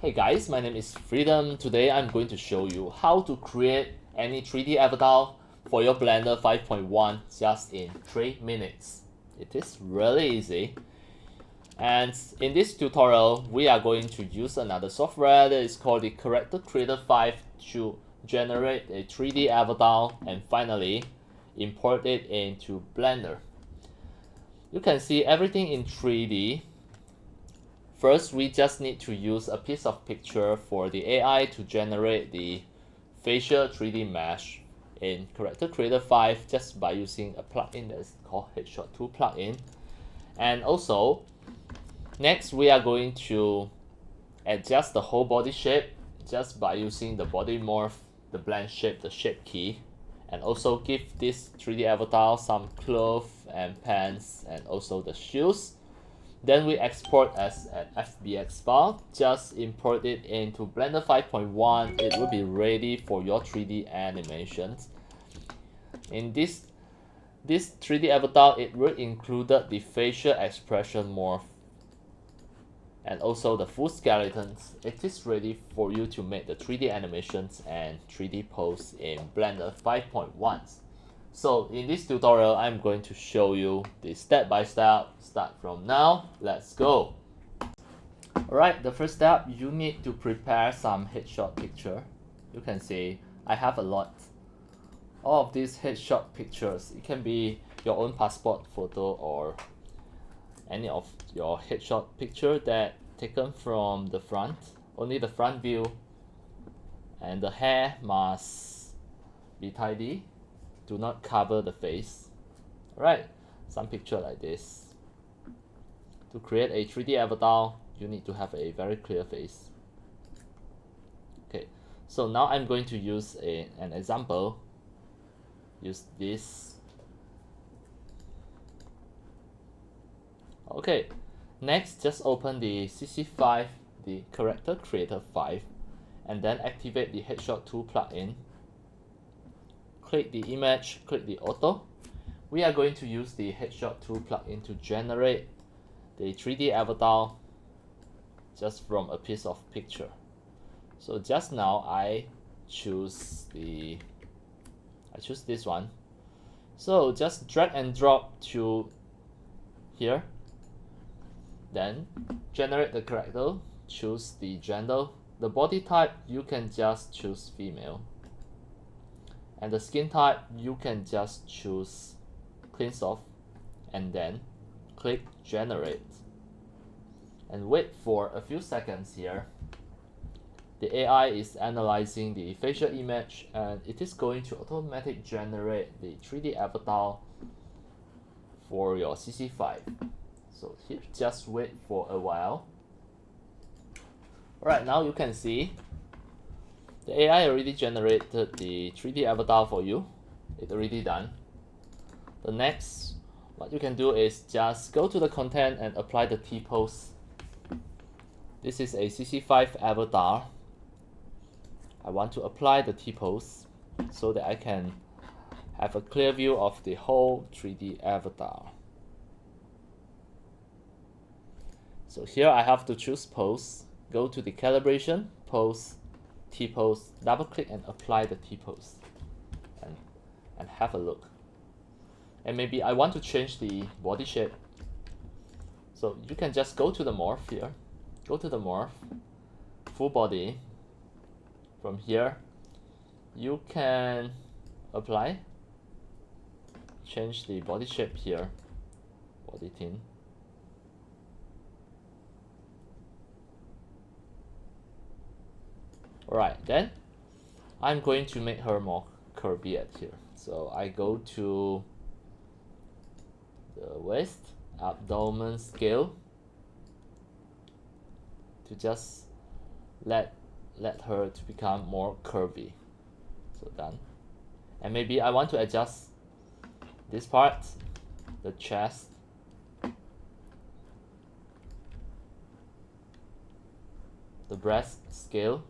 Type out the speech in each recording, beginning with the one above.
Hey guys, my name is Freedom. Today I'm going to show you how to create any 3D avatar for your Blender 5.1 just in 3 minutes. It is really easy. And in this tutorial, we are going to use another software that is called the Character Creator 5 to generate a 3D avatar and finally import it into Blender. You can see everything in 3D. First, we just need to use a piece of picture for the AI to generate the facial 3D mesh in Character Creator 5 just by using a plugin that is called Headshot 2 plugin. And also, next we are going to adjust the whole body shape just by using the body morph, the blend shape, the shape key, and also give this 3D avatar some clothes and pants and also the shoes. Then we export as an FBX file, just import it into Blender 5.1, it will be ready for your 3D animations. In this 3D avatar, it will include the facial expression morph and also the full skeletons. It is ready for you to make the 3D animations and 3D pose in Blender 5.1. So in this tutorial, I'm going to show you the step-by-step. Start from now, let's go. Alright, the first step, you need to prepare some headshot picture. You can see I have a lot. All of these headshot pictures, it can be your own passport photo or any of your headshot picture that taken from the front, only the front view, and the hair must be tidy. Do not cover the face. Alright, some picture like this. To create a 3D avatar, you need to have a very clear face. Okay, so now I'm going to use an example. Use this. Okay, next just open the CC5, the Character Creator 5, and then activate the Headshot 2 plugin. Click the image, click the auto. We are going to use the Headshot 2 plugin to generate the 3D avatar just from a piece of picture. So just now I choose this one. So just drag and drop to here. Then generate the character, choose the gender. The body type you can just choose female. And the skin type you can just choose clean soft and then click generate and wait for a few seconds here. The AI is analyzing the facial image and it is going to automatically generate the 3D avatar for your CC5. So here, just wait for a while. Alright, now you can see the AI already generated the 3D avatar for you. It's already done. The next, what you can do is just go to the content and apply the T-pose. This is a CC5 avatar. I want to apply the T-pose so that I can have a clear view of the whole 3D avatar. So here I have to choose pose. Go to the calibration, pose, T-pose, double click and apply the T-pose and have a look. And maybe I want to change the body shape. So you can just go to the morph here, go to the morph, full body. From here, you can apply, change the body shape here, body thin. Alright, then I'm going to make her more curvy at here. So I go to the waist, abdomen scale to just let her to become more curvy. So done. And maybe I want to adjust this part, the chest. The breast scale.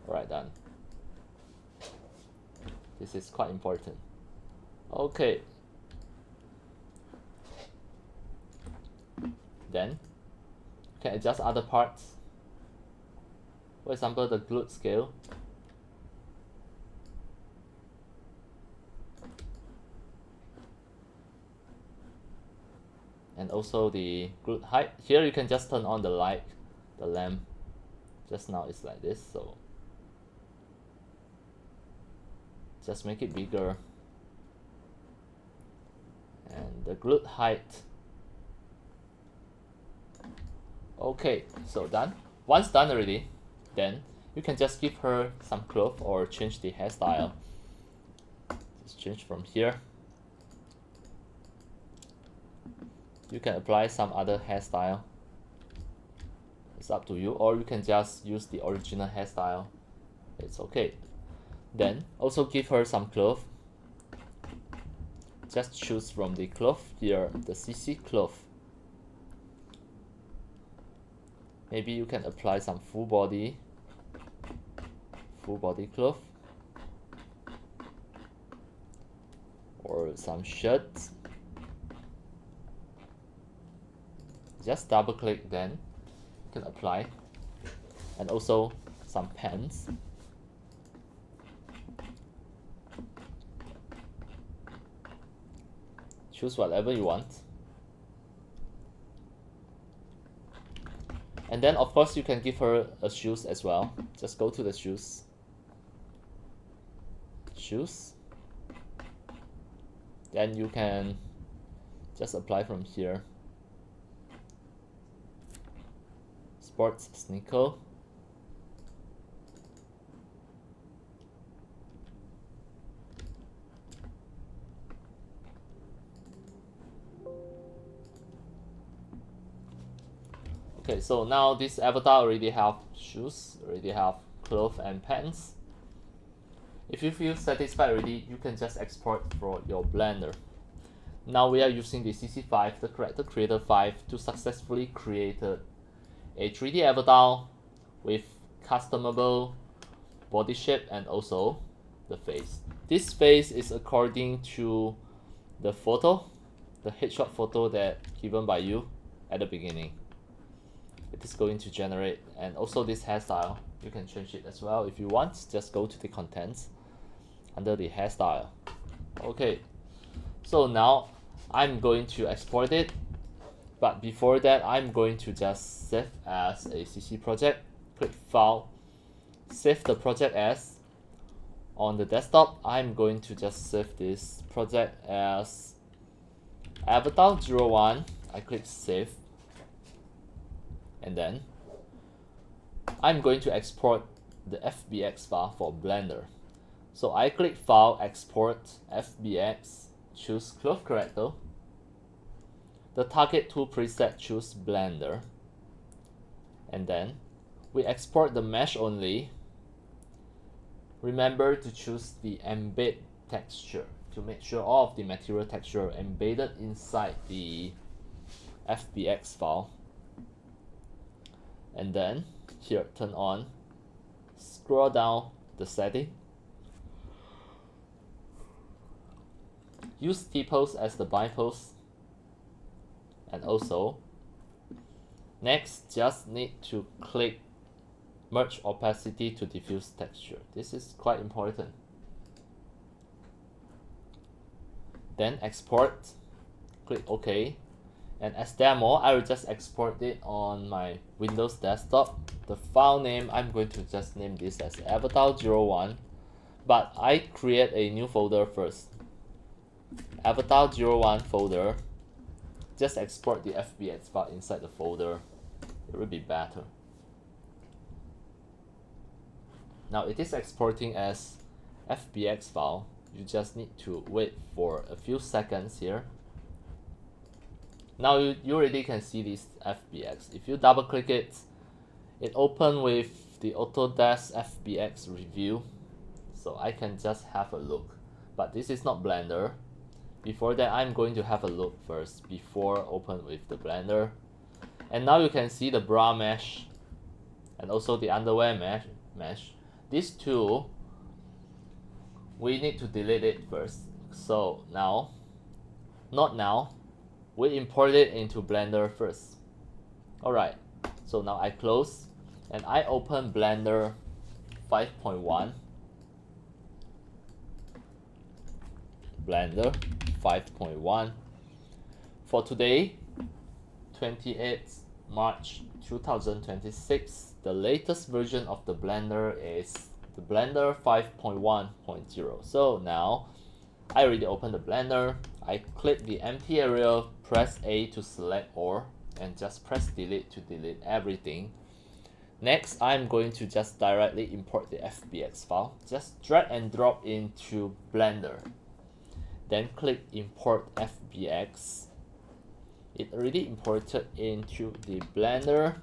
Alright, done. This is quite important. Okay. Then you can adjust other parts. For example, the glute scale. And also the glute height. Here you can just turn on the light, the lamp. Just now it's like this, so just make it bigger. And the glute height. Okay, so done. Once done already, then you can just give her some clothes or change the hairstyle. Just change from here. You can apply some other hairstyle. It's up to you, or you can just use the original hairstyle. It's okay. Then also give her some cloth. Just choose from the cloth here, the CC cloth. Maybe you can apply some full body cloth, or some shirts. Just double click, then you can apply. And also some pants. Choose whatever you want. And then of course you can give her a shoes as well. Just go to the shoes. Then you can just apply from here. Sports sneaker. Okay, so now this avatar already have shoes, already have clothes and pants. If you feel satisfied already, you can just export for your Blender. Now we are using the CC5, the Character Creator 5, to successfully create a 3D avatar with customable body shape and also the face. This face is according to the photo, the headshot photo that given by you at the beginning. It is going to generate, and also this hairstyle, you can change it as well if you want. Just go to the contents under the hairstyle. Okay, so now I'm going to export it, but before that I'm going to just save as a CC project. Click File, save the project as. On the desktop, I'm going to just save this project as Avatar01. I click Save, and then I'm going to export the FBX file for Blender. So I click File, Export, FBX, choose Cloth Character. The target tool preset, choose Blender. And then we export the mesh only. Remember to choose the embed texture to make sure all of the material texture are embedded inside the FBX file. And then here, turn on, scroll down the setting. Use T-pose as the bind pose. And also, next, just need to click merge opacity to diffuse texture. This is quite important. Then export, click OK. And as demo, I will just export it on my Windows desktop. The file name, I'm going to just name this as Avatar01, but I create a new folder first. Avatar01 folder. Just export the FBX file inside the folder. It will be better. Now it is exporting as FBX file. You just need to wait for a few seconds here. Now you already can see this FBX. If you double click it, it opens with the Autodesk FBX review. So I can just have a look. But this is not Blender. Before that, I'm going to have a look first before open with the Blender. And now you can see the bra mesh and also the underwear mesh. These two we need to delete it first. So now, not now, we import it into Blender first. Alright, so now I close and I open Blender 5.1. Blender 5.1. For today, 28th March 2026, the latest version of the Blender is the Blender 5.1.0. So now I already opened the Blender. I click the empty area, press A to select all, and just press delete to delete everything. Next, I'm going to just directly import the FBX file. Just drag and drop into Blender. Then click import FBX. It already imported into the Blender.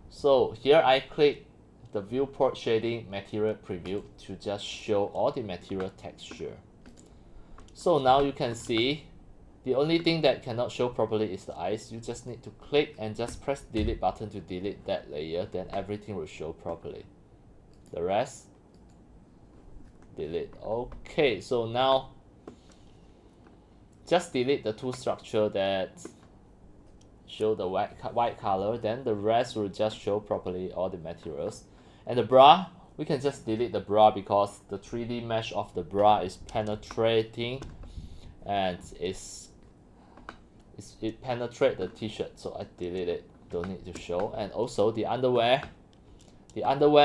So here I click the viewport shading material preview to just show all the material texture. So now you can see the only thing that cannot show properly is the eyes. You just need to click and just press delete button to delete that layer, then everything will show properly. The rest, delete. Okay, so now just delete the two structure that show the white color, then the rest will just show properly all the materials. And the bra, we can just delete the bra because the 3D mesh of the bra is penetrating and it penetrates the t-shirt, so I delete it, don't need to show. And also the underwear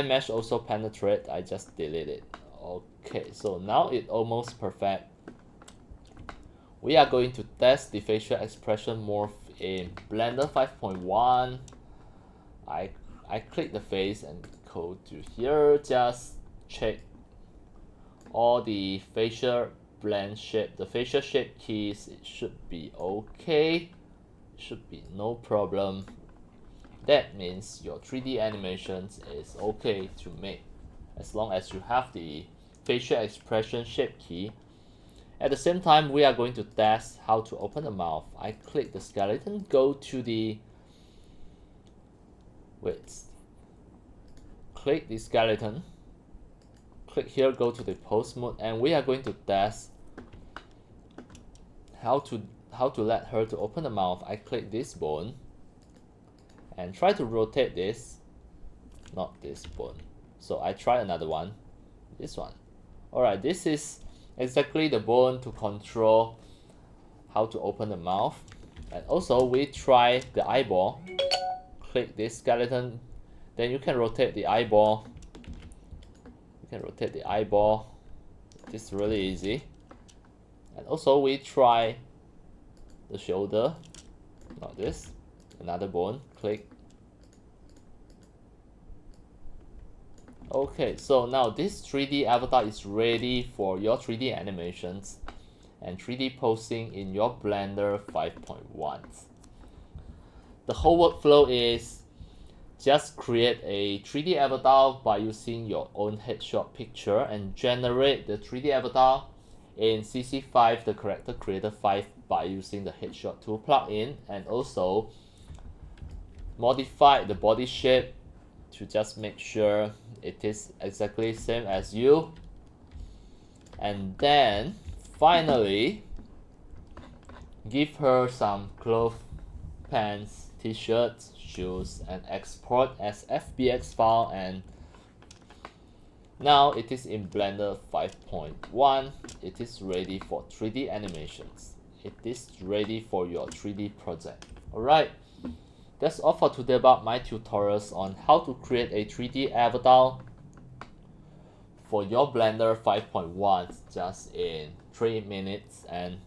mesh also penetrate, I just delete it. Okay, so now it's almost perfect. We are going to test the facial expression morph in Blender 5.1. I click the face and go to here, just check all the facial blend shape, the facial shape keys. It should be okay, should be no problem. That means your 3D animations is okay to make as long as you have the facial expression shape key. At the same time, we are going to test how to open the mouth. I click the skeleton, go to the click the skeleton, click here, go to the pose mode, and we are going to test how to let her to open the mouth. I click this bone and try to rotate this, not this bone. So I try another one, this one. Alright, this is exactly the bone to control how to open the mouth. And also we try the eyeball. Click this skeleton, then you can rotate the eyeball. This is really easy. And also we try the shoulder, not this, another bone, click. Okay, so now this 3D avatar is ready for your 3D animations and 3D posing in your Blender 5.1. The whole workflow is just create a 3D avatar by using your own headshot picture and generate the 3D avatar in CC5, the Character Creator 5, by using the headshot tool plugin, and also modify the body shape to just make sure it is exactly same as you. And then finally give her some clothes, pants, t-shirts, shoes, and export as FBX file. And now it is in Blender 5.1. It is ready for 3D animations. It is ready for your 3D project. Alright, that's all for today about my tutorials on how to create a 3D avatar for your Blender 5.1 just in 3 minutes. And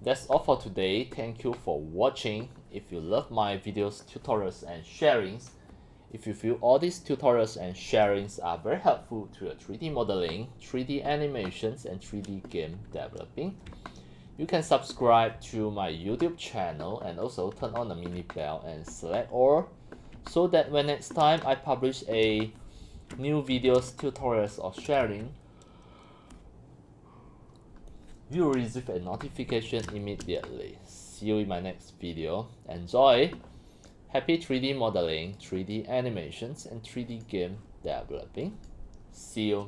that's all for today. Thank you for watching. If you love my videos, tutorials, and sharings, if you feel all these tutorials and sharings are very helpful to your 3D modeling, 3D animations, and 3D game developing, you can subscribe to my YouTube channel and also turn on the mini bell and select all, so that when next time I publish a new videos, tutorials, or sharing, you will receive a notification immediately. See you in my next video. Enjoy! Happy 3D modeling, 3D animations, and 3D game developing. See you.